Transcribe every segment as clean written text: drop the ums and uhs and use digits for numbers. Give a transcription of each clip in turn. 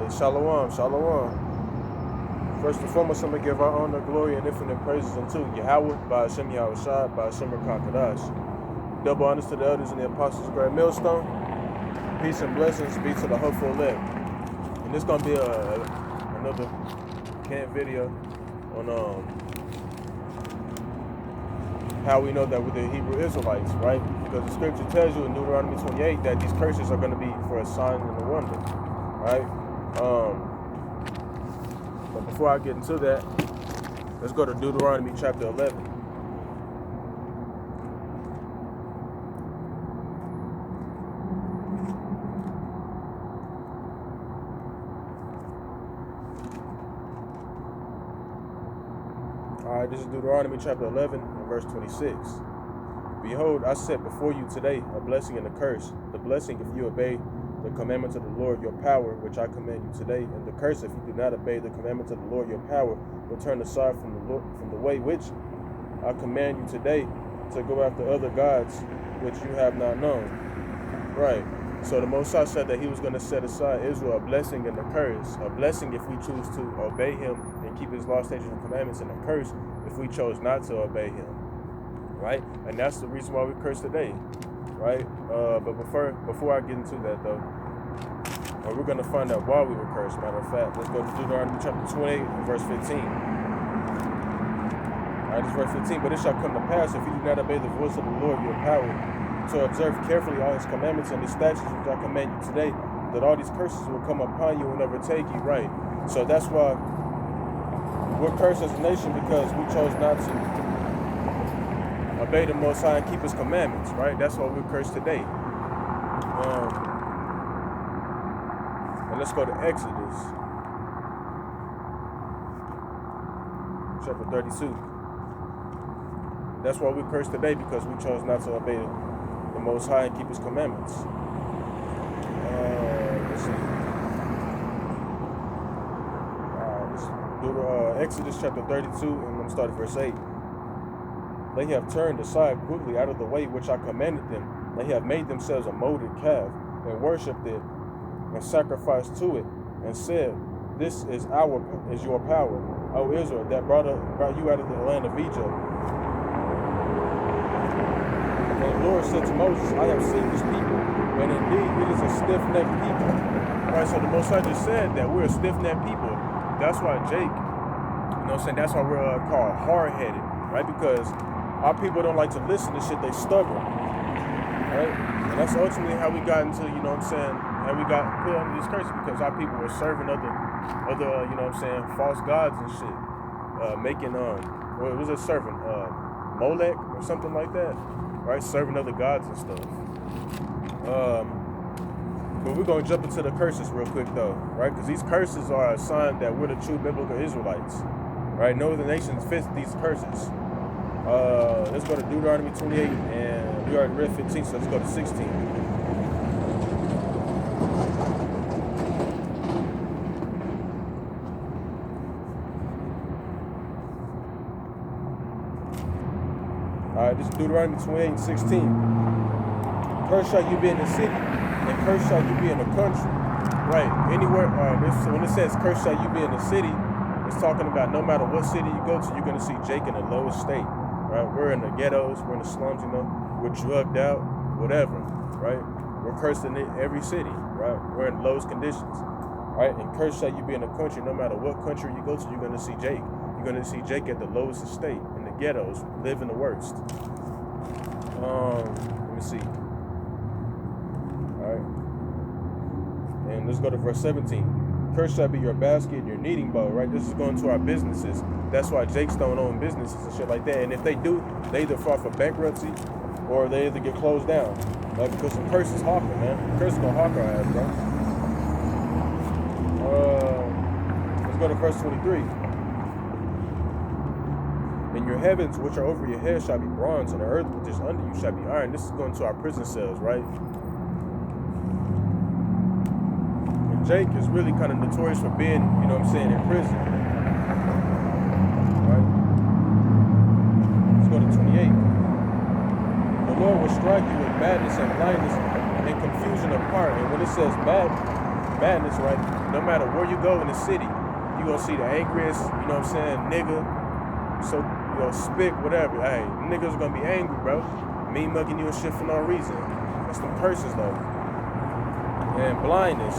Hey, shalom, shalom. First and foremost, I'm going to give our honor, glory, and infinite praises unto Yahweh, by Hashem Yahushua, by Hashem Rakakadash. Double honors to the elders and the apostles of Great Millstone. Peace and blessings be to the hopeful elect. And this going to be another camp video on how we know that we're the Hebrew Israelites, right? Because the scripture tells you in Deuteronomy 28 that these curses are going to be for a sign and a wonder, right? But before I get into that, let's go to Deuteronomy chapter 11. All right, this is Deuteronomy chapter 11 and verse 26. Behold, I set before you today a blessing and a curse. The blessing if you obey the commandments of the Lord your power, which I command you today, and the curse if you do not obey the commandments of the Lord your power, will turn aside from the way which I command you today, to go after other gods which you have not known. Right. So the Most High said that he was going to set aside Israel a blessing and a curse. A blessing if we choose to obey him and keep his law, statutes, and commandments, and a curse if we chose not to obey him. Right? And that's the reason why we curse today. Right? But before I get into that though, we're going to find out why we were cursed. Matter of fact, let's go to Deuteronomy chapter 28 and verse 15. Alright, this is verse 15. But it shall come to pass, if you do not obey the voice of the Lord your power, to observe carefully all his commandments and his statutes which I command you today, that all these curses will come upon you and overtake you. Right? So that's why we're cursed as a nation, because we chose not to obey the Most High and keep his commandments, right? That's why we're cursed today. And let's go to Exodus chapter 32. That's why we're cursed today, because we chose not to obey the Most High and keep his commandments. Let's see. Exodus chapter 32, and I'm going to start at verse 8. They have turned aside quickly out of the way which I commanded them. They have made themselves a molded calf, and worshipped it, and sacrificed to it, and said, This is your power, O Israel, that brought you out of the land of Egypt. And the Lord said to Moses, I have seen this people, and indeed it is a stiff-necked people. Right, so the Most High just said that we're a stiff-necked people. That's why Jake, that's why we're called hard-headed, right? Because our people don't like to listen to shit, they stubborn, right? And that's ultimately how we got into, how we got put under these curses, because our people were serving other, false gods and shit. What was it serving? Molech or something like that, right? Serving other gods and stuff. But we're going to jump into the curses real quick though, right? Because these curses are a sign that we're the true biblical Israelites, right? No other nations fit these curses. Let's go to Deuteronomy 28, and we already read 15, so let's go to 16. Alright, this is Deuteronomy 28 and 16. Cursed shall you be in the city, and cursed shall you be in the country. Right, anywhere, when it says cursed shall you be in the city, it's talking about no matter what city you go to, you're going to see Jake in the lowest state. Right, we're in the ghettos, we're in the slums, we're drugged out, whatever, right? We're cursed in every city, right? We're in lowest conditions, right? And cursed shall you be in the country. No matter what country you go to, you're going to see Jake. You're going to see Jake at the lowest estate, in the ghettos, living the worst. Let me see. All right. And let's go to verse 17. Cursed shall be your basket and your kneading bowl, right? This is going to our businesses. That's why Jakes don't own businesses and shit like that. And if they do, they either file for bankruptcy or they either get closed down. Right? Because some curses hawking, man. Curses gonna hawk our ass, bro. Let's go to verse 23. And your heavens which are over your head shall be bronze, and the earth which is under you shall be iron. This is going to our prison cells, right? Jake is really kind of notorious for being, in prison. Right? Let's go to 28. The Lord will strike you with madness and blindness and confusion of heart. And when it says madness, right? No matter where you go in the city, you gonna see the angriest, you know what I'm saying, nigga, so, you know, spick, whatever. Hey, niggas gonna be angry, bro. Me mugging you and shit for no reason. That's them curses, though. And blindness,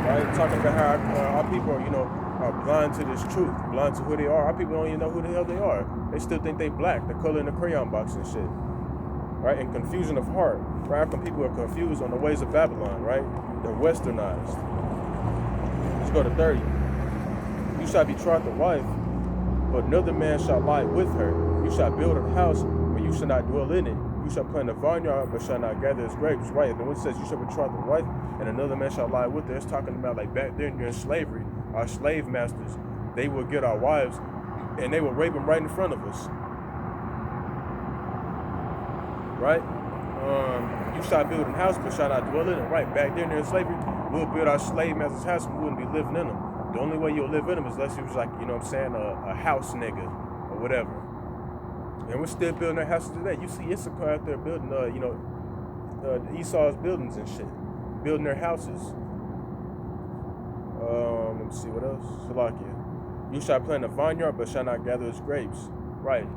right? Talking about how our people are, you know, are blind to this truth, blind to who they are. Our people don't even know who the hell they are. They still think they black, the color in the crayon box and shit, right? And confusion of heart, right? How come people are confused on the ways of Babylon, right? They're westernized. Let's go to 30. You shall betroth the wife, but another man shall lie with her. You shall build a house, but you shall not dwell in it. You shall plant a vineyard, but shall not gather its grapes. Right? And when it says you shall betroth the wife, and another man shall lie with her, it's talking about like back then during slavery, our slave masters, they would get our wives, and they would rape them right in front of us. Right? You shall build a house, but shall not dwell in it. Right? Back then during slavery, we'll build our slave masters' house, and we wouldn't be living in them. The only way you'll live in them is unless you was like, you know what I'm saying, a house nigga or whatever. And we're still building our houses today. You see Issachar out there building, Esau's buildings and shit, building their houses. Let me see what else. Salakia. You shall plant a vineyard, but shall not gather its grapes. Right.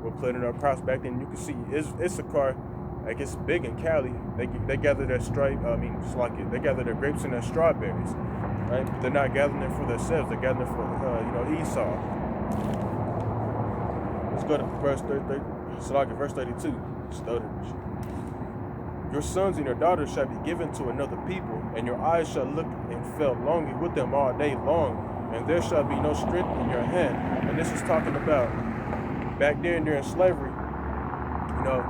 We're planting our crops back then. You can see Issachar, like it's big in Cali. They gather their they gather their grapes and their strawberries. Right? But they're not gathering them for themselves. They're gathering for Esau. Let's go to verse 32. Stuttered. Your sons and your daughters shall be given to another people, and your eyes shall look and felt longing with them all day long, and there shall be no strength in your hand. And this is talking about back then during slavery. You know,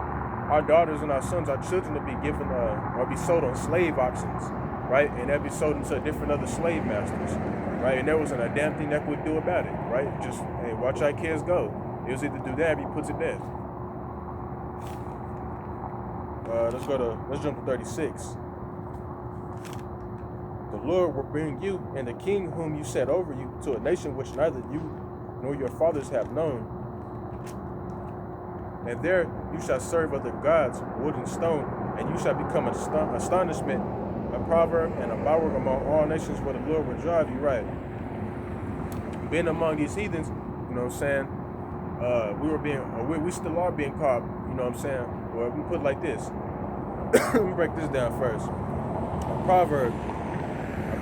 our daughters and our sons, our children, to be given or be sold on slave auctions, right? And they'd be sold into different other slave masters, right? And there wasn't a damn thing that we would do about it, right? Just, hey, watch our kids go. It was either do that or be put to death. Let's jump to 36. The Lord will bring you and the king whom you set over you to a nation which neither you nor your fathers have known. And there you shall serve other gods, wood and stone, and you shall become an astonishment, a proverb, and a byword among all nations where the Lord will drive you. Right. Being among these heathens, you know what I'm saying? We still are being called, you know what I'm saying? Well, we put it like this. Let me break this down first. A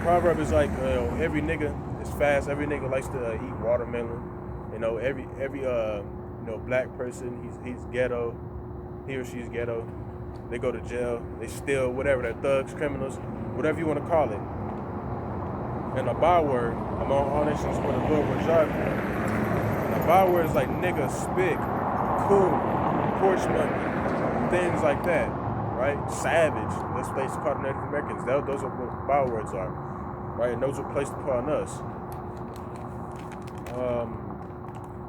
proverb is like every nigga is fast. Every nigga likes to eat watermelon. You know, every black person, he's ghetto. He or she's ghetto. They go to jail. They steal whatever. They're thugs, criminals, whatever you want to call it. And a byword among all nations where the Lord will drive you. And a byword is like nigga, spick, cool, porch monkey, things like that. Right? Savage. That's what they used to call the Native Americans. Those are what bywords are. Right? And those are placed upon us.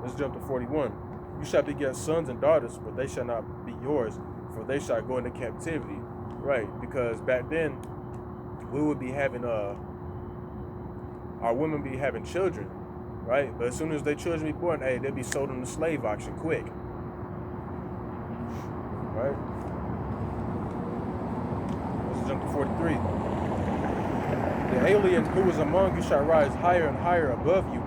Let's jump to 41. You shall beget sons and daughters, but they shall not be yours, for they shall go into captivity. Right? Because back then, we would be having, our women be having children. Right? But as soon as their children be born, hey, they'll be sold on the slave auction quick. Right? Jump to 43. The alien who is among you shall rise higher and higher above you,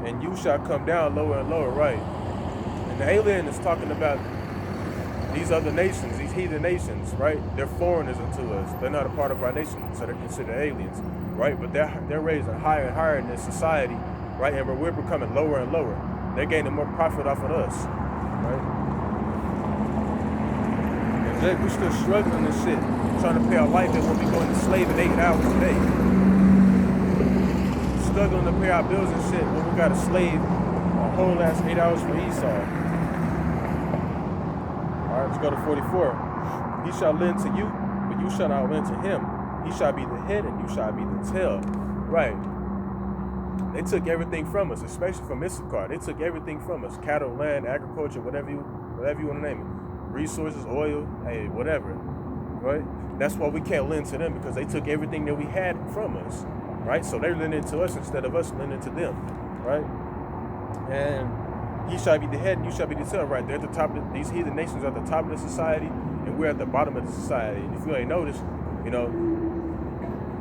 and you shall come down lower and lower. Right. And the alien is talking about these other nations, these heathen nations, right? They're foreigners unto us. They're not a part of our nation, so they're considered aliens, right? But they're raising higher and higher in this society, right? And we're becoming lower and lower. They're gaining more profit off of us, right? We're still struggling and shit, trying to pay our light bill when we go into slave in 8 hours a day. Struggling to pay our bills and shit when we got a slave a whole last 8 hours for Esau. Alright, let's go to 44. He shall lend to you, but you shall not lend to him. He shall be the head and you shall be the tail. Right. They took everything from us, especially from Issachar. They took everything from us. Cattle, land, agriculture, whatever you want to name it. Resources, oil, hey, whatever, right? That's why we can't lend to them, because they took everything that we had from us, right? So they're lending to us instead of us lending to them, right? And he shall be the head and you shall be the tail, right? They're at the top of these heathen nations are at the top of the society, and we're at the bottom of the society. And if you ain't noticed, you know,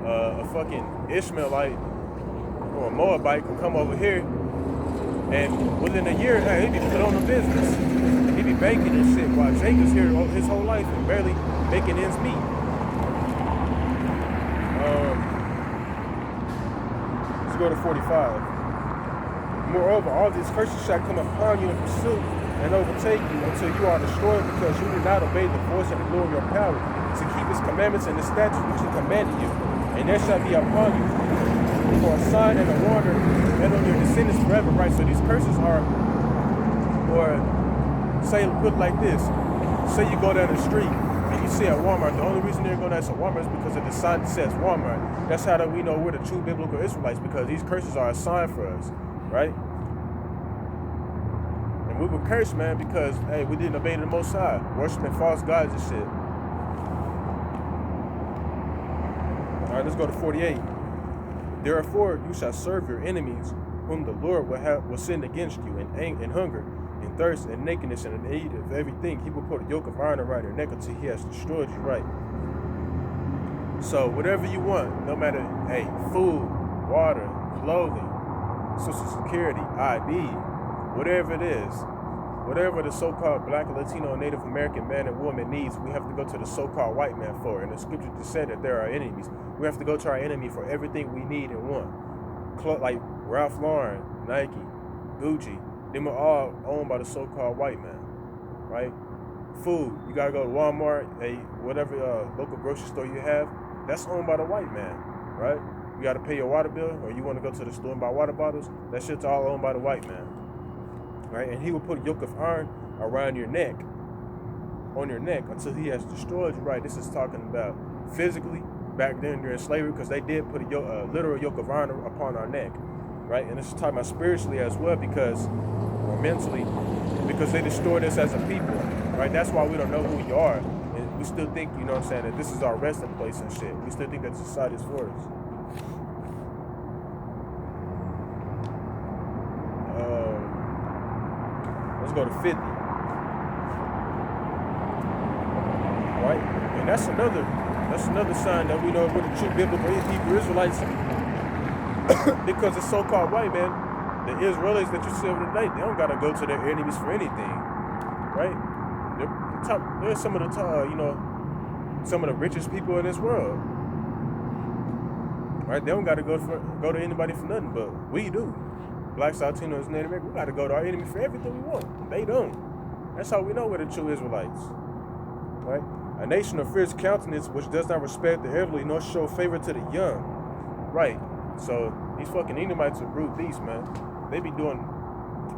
a fucking Ishmaelite or a Moabite can come over here, and within a year, hey, he be put on the business. He be banking and shit while Jacob's here his whole life and barely making ends meet. Let's go to 45. Moreover, all these curses shall come upon you in pursuit and overtake you until you are destroyed, because you did not obey the voice of the Lord your power to keep his commandments and the statutes which he commanded you. And there shall be upon you for a sign and a wonder, and on your descendants forever. Right? So these curses are, or say, put it like this. Say you go down the street and you see at Walmart, the only reason you're going to Walmart is because of the sign that says Walmart. That's how we know we're the true biblical Israelites, because these curses are a sign for us, right? And we were cursed, man, because, hey, we didn't obey the Most High, worshiping false gods and shit. All right, let's go to 48. Therefore, you shall serve your enemies, whom the Lord will send against you, in hunger, in thirst, and nakedness, and in need of everything. He will put a yoke of iron around your neck until he has destroyed you, right? So whatever you want, no matter, hey, food, water, clothing, Social Security, ID, whatever it is, whatever the so-called Black, Latino, Native American man and woman needs, we have to go to the so-called white man for. And the scripture just said that there are enemies. We have to go to our enemy for everything we need and want. Like Ralph Lauren, Nike, Gucci, them are all owned by the so-called white man, right? Food, you gotta go to Walmart, whatever local grocery store you have, that's owned by the white man, right? You gotta pay your water bill, or you wanna go to the store and buy water bottles, that shit's all owned by the white man, right? And he will put a yoke of iron around your neck, on your neck, until he has destroyed you, right? This is talking about physically, back then during slavery, because they did put a literal yoke of iron upon our neck, right? And this is talking about spiritually as well, because, or mentally, because they destroyed us as a people, right? That's why we don't know who we are. And we still think, you know what I'm saying, that this is our resting place and shit. We still think that society is for us. Let's go to 50. Right? And that's another sign that we know we're the true biblical Hebrew Israelites. Because the so-called white man, the Israelites that you see over today, they don't gotta go to their enemies for anything, right? They're some of the some of the richest people in this world, right? They don't gotta go to anybody for nothing, but we do. Blacks, Latinos, Native Americans, we gotta go to our enemy for everything we want. They don't. That's how we know we're the true Israelites, right? A nation of fierce countenance which does not respect the elderly nor show favor to the young, right? So these fucking Edomites are brute beasts, man. They be doing,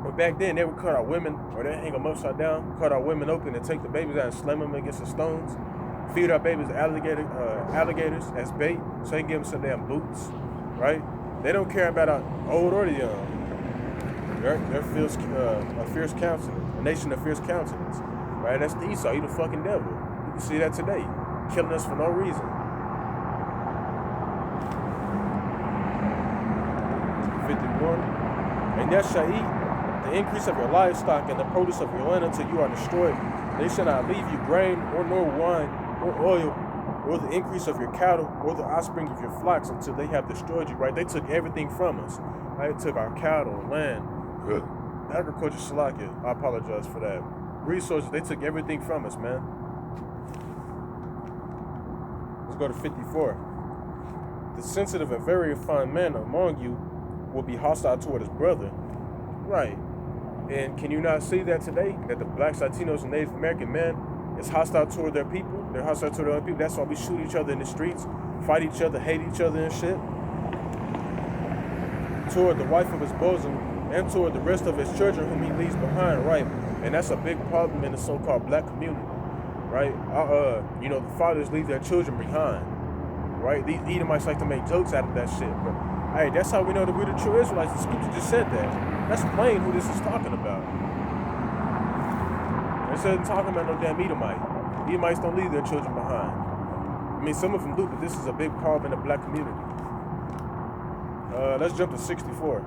but back then they would cut our women, or they hang them upside down, cut our women open and take the babies out and slam them against the stones, feed our babies alligators as bait, so they can give them some damn boots, right? They don't care about our old or the young. They're a fierce countenance, a nation of fierce countenance, right? That's the Esau, he the fucking devil. You can see that today, killing us for no reason. 51. And thou shalt eat the increase of your livestock and the produce of your land until you are destroyed. They shall not leave you grain, or nor wine, or oil, or the increase of your cattle, or the offspring of your flocks, until they have destroyed you, right? They took everything from us. Right? They took our cattle, land, agriculture, shalakia. I apologize for that. Resources, they took everything from us, man. Let's go to 54. The sensitive and very refined man among you will be hostile toward his brother. Right. And can you not see that today? That the blacks, Latinos, and Native American men is hostile toward their people. They're hostile toward other people. That's why we shoot each other in the streets, fight each other, hate each other and shit. Toward the wife of his bosom and toward the rest of his children whom he leaves behind, right? And that's a big problem in the so-called black community, right? The fathers leave their children behind, right? These Edomites like to make jokes out of that shit, but hey, that's how we know that we're the true Israelites. The scripture just said that. That's plain who this is talking about. It isn't talking about no damn Edomite. Edomites don't leave their children behind. I mean, some of them do, but this is a big problem in the black community. Let's jump to 64.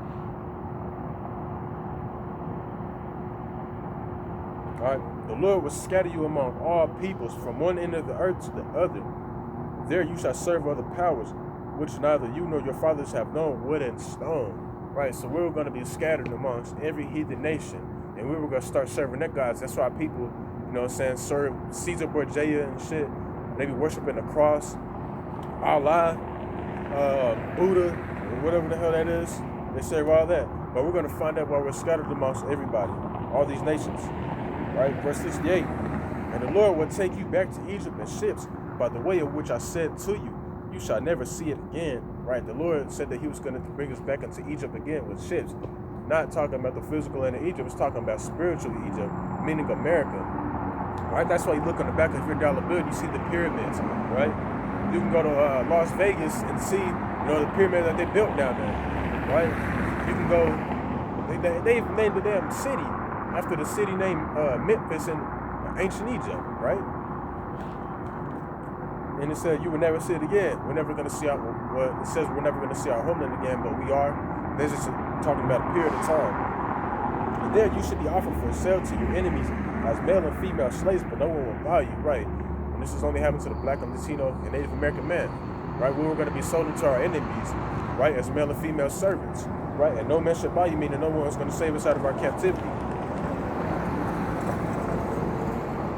All right. The Lord will scatter you among all peoples from one end of the earth to the other. There you shall serve other powers, which neither you nor your fathers have known, wood and stone. Right? So we were going to be scattered amongst every heathen nation, and we were going to start serving their gods. That's why people, you know what I'm saying, serve Caesar Borgia and shit. They be worshiping the cross, Allah, Buddha, whatever the hell that is. They serve all that. But we're going to find out why we're scattered amongst everybody, all these nations. Right? Verse 68. And the Lord will take you back to Egypt in ships by the way of which I said to you. You shall never see it again. Right? The Lord said that he was going to bring us back into Egypt again with ships. Not talking about the physical land of Egypt. It's talking about spiritual Egypt, meaning America. Right? That's why you look on the back of your dollar bill, you see the pyramids. Right? You can go to Las Vegas and see, you know, the pyramid that they built down there. Right? You can go, they've named the damn city after the city named Memphis in ancient Egypt, right? And it said you will never see it again. We're never going to see our, well, it says we're never going to see our homeland again, but we are. They're just talking about a period of time. And there you should be offered for sale to your enemies as male and female slaves, but no one will buy you, right? And this is only happening to the black and Latino and Native American man, right? We were going to be sold into our enemies, right, as male and female servants, right? And no man should buy you, meaning no one is going to save us out of our captivity.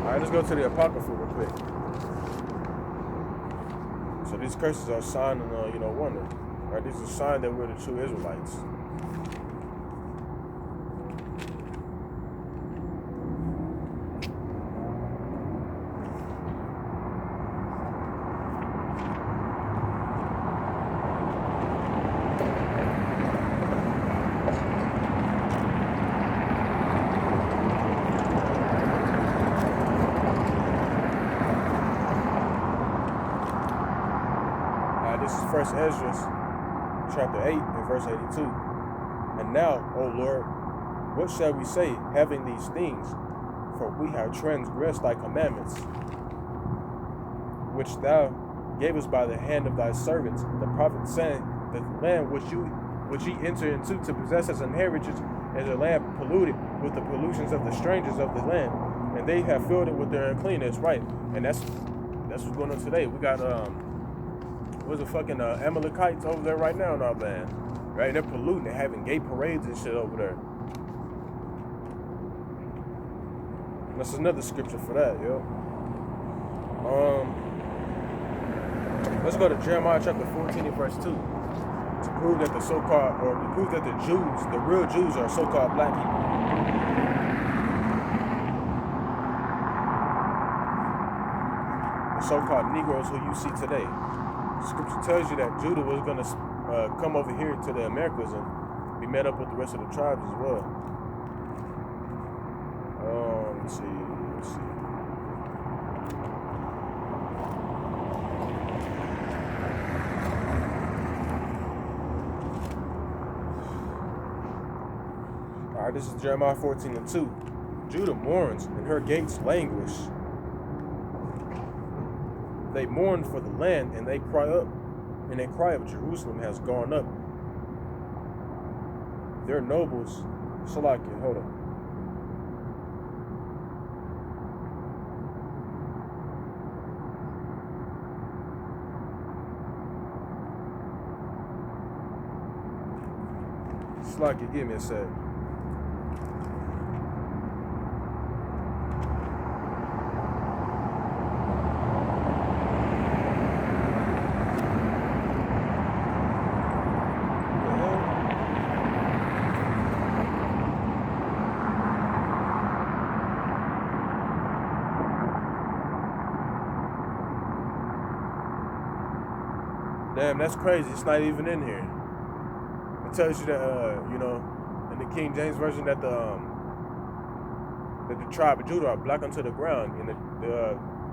All right, let's go to the Apocrypha real quick. So these curses are a sign and, wonder. Right? These are a sign that we're the true Israelites. This is First Ezra, chapter 8, and verse 82. And now, O Lord, what shall we say, having these things? For we have transgressed thy commandments, which thou gavest by the hand of thy servants, the prophets, saying, the land which ye enter into to possess as an heritage is a land polluted with the pollutions of the strangers of the land, and they have filled it with their uncleanness, right? And that's what's going on today. We got what's the fucking Amalekites over there right now in our land, right? They're polluting, they're having gay parades and shit over there. That's another scripture for that, yo. Let's go to Jeremiah chapter 14 and verse 2 to prove that the so-called, or to prove that the Jews, the real Jews, are so-called black people. The so-called Negroes who you see today. Scripture tells you that Judah was going to come over here to the Americas and be met up with the rest of the tribes as well. Let's see. All right, this is Jeremiah 14 and 2. Judah mourns and her gates languish. They mourn for the land, and they cry up, and they cry of Jerusalem has gone up. Their nobles, Salakia, hold on. Salakia, give me a sec. Damn, that's crazy. It's not even in here. It tells you that, in the King James Version that the tribe of Judah are black unto the ground. And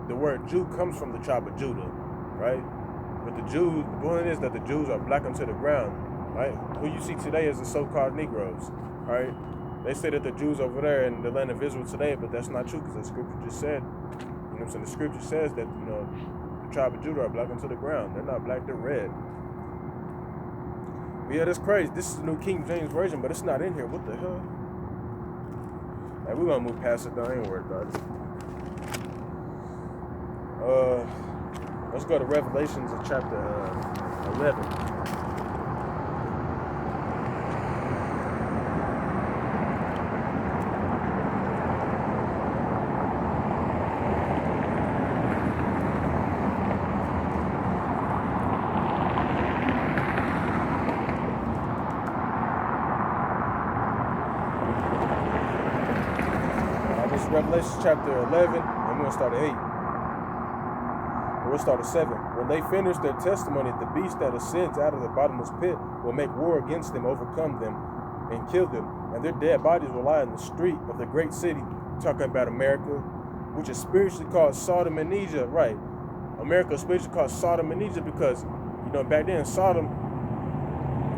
the word Jew comes from the tribe of Judah, right? But the point is that the Jews are black unto the ground, right? Who you see today is the so-called Negroes, right? They say that the Jews over there in the land of Israel today, but that's not true because the scripture just said, you know what I'm saying? The scripture says that, the tribe of Judah are black unto the ground. They're not black, they're red. But yeah, that's crazy. This is the New King James Version, but it's not in here. What the hell? Hey, we're gonna move past it though. I ain't worried about it. Let's go to Revelations in chapter 11. This is Revelation chapter 11, and we're going to start at 8. We'll start at 7. When they finish their testimony, the beast that ascends out of the bottomless pit will make war against them, overcome them, and kill them. And their dead bodies will lie in the street of the great city, talking about America, which is spiritually called Sodom and Egypt. Right. America is spiritually called Sodom and Egypt because, back then, Sodom,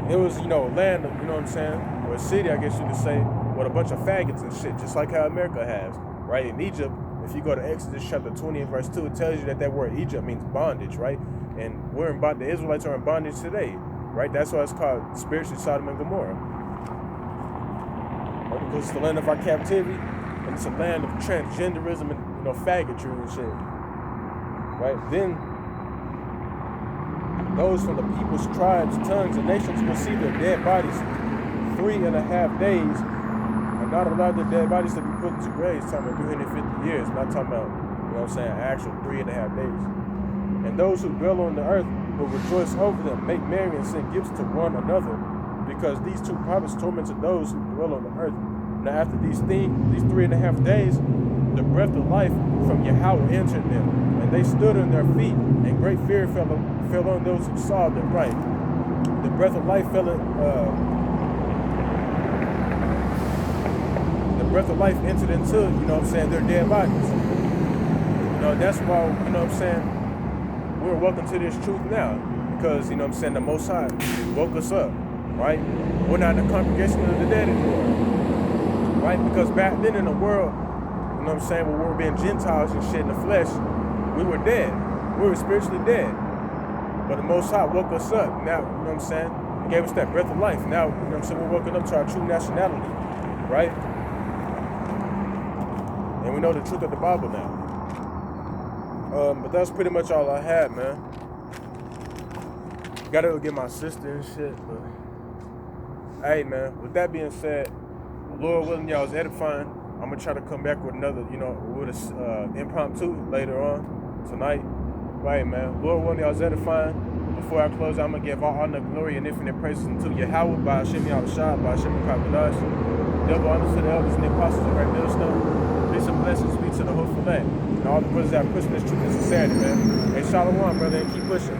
it was, land, you know what I'm saying, or a city, I guess you could say, with a bunch of faggots and shit, just like how America has, right? In Egypt, if you go to Exodus chapter 20 and verse 2, it tells you that word Egypt means bondage, right? And we're in bondage. The Israelites are in bondage today, right? That's why it's called spiritually Sodom and Gomorrah. Right? Because it's the land of our captivity, and it's a land of transgenderism and faggotry and shit, right? Then those from the peoples, tribes, tongues, and nations will see their dead bodies 3.5 days. Not allow their dead bodies to be put into graves, talking about 350 years, not talking about, actual 3.5 days. And those who dwell on the earth will rejoice over them, make merry and send gifts to one another, because these two prophets tormented those who dwell on the earth. Now after these 3.5 days, the breath of life from Yahweh entered them, and they stood on their feet, and great fear fell on those who saw them. Right. The breath of life entered into, their dead bodies. That's why, we're welcome to this truth now. Because, the Most High woke us up, right? We're not in the congregation of the dead anymore, right? Because back then in the world, when we were being Gentiles and shit in the flesh, we were dead. We were spiritually dead. But the Most High woke us up. Now, He gave us that breath of life. Now, we're woken up to our true nationality, right? And we know the truth of the Bible now. But that's pretty much all I had, man. Gotta go get my sister and shit. But hey, man, with that being said, Lord willing, y'all was edifying. I'm gonna try to come back with another, with a impromptu later on tonight. Right, man. Lord willing, y'all was edifying. Before I close, I'm gonna give all honor, glory, and infinite praises unto Yahweh by Hashem Yahushua, by Hashem Kakadash. Double honors to the elders and the apostles of our millstone. Peace and blessings be to the whole elect. And all the brothers that are pushing this truth and sincerity, man. Hey, shalom, brother, and keep pushing.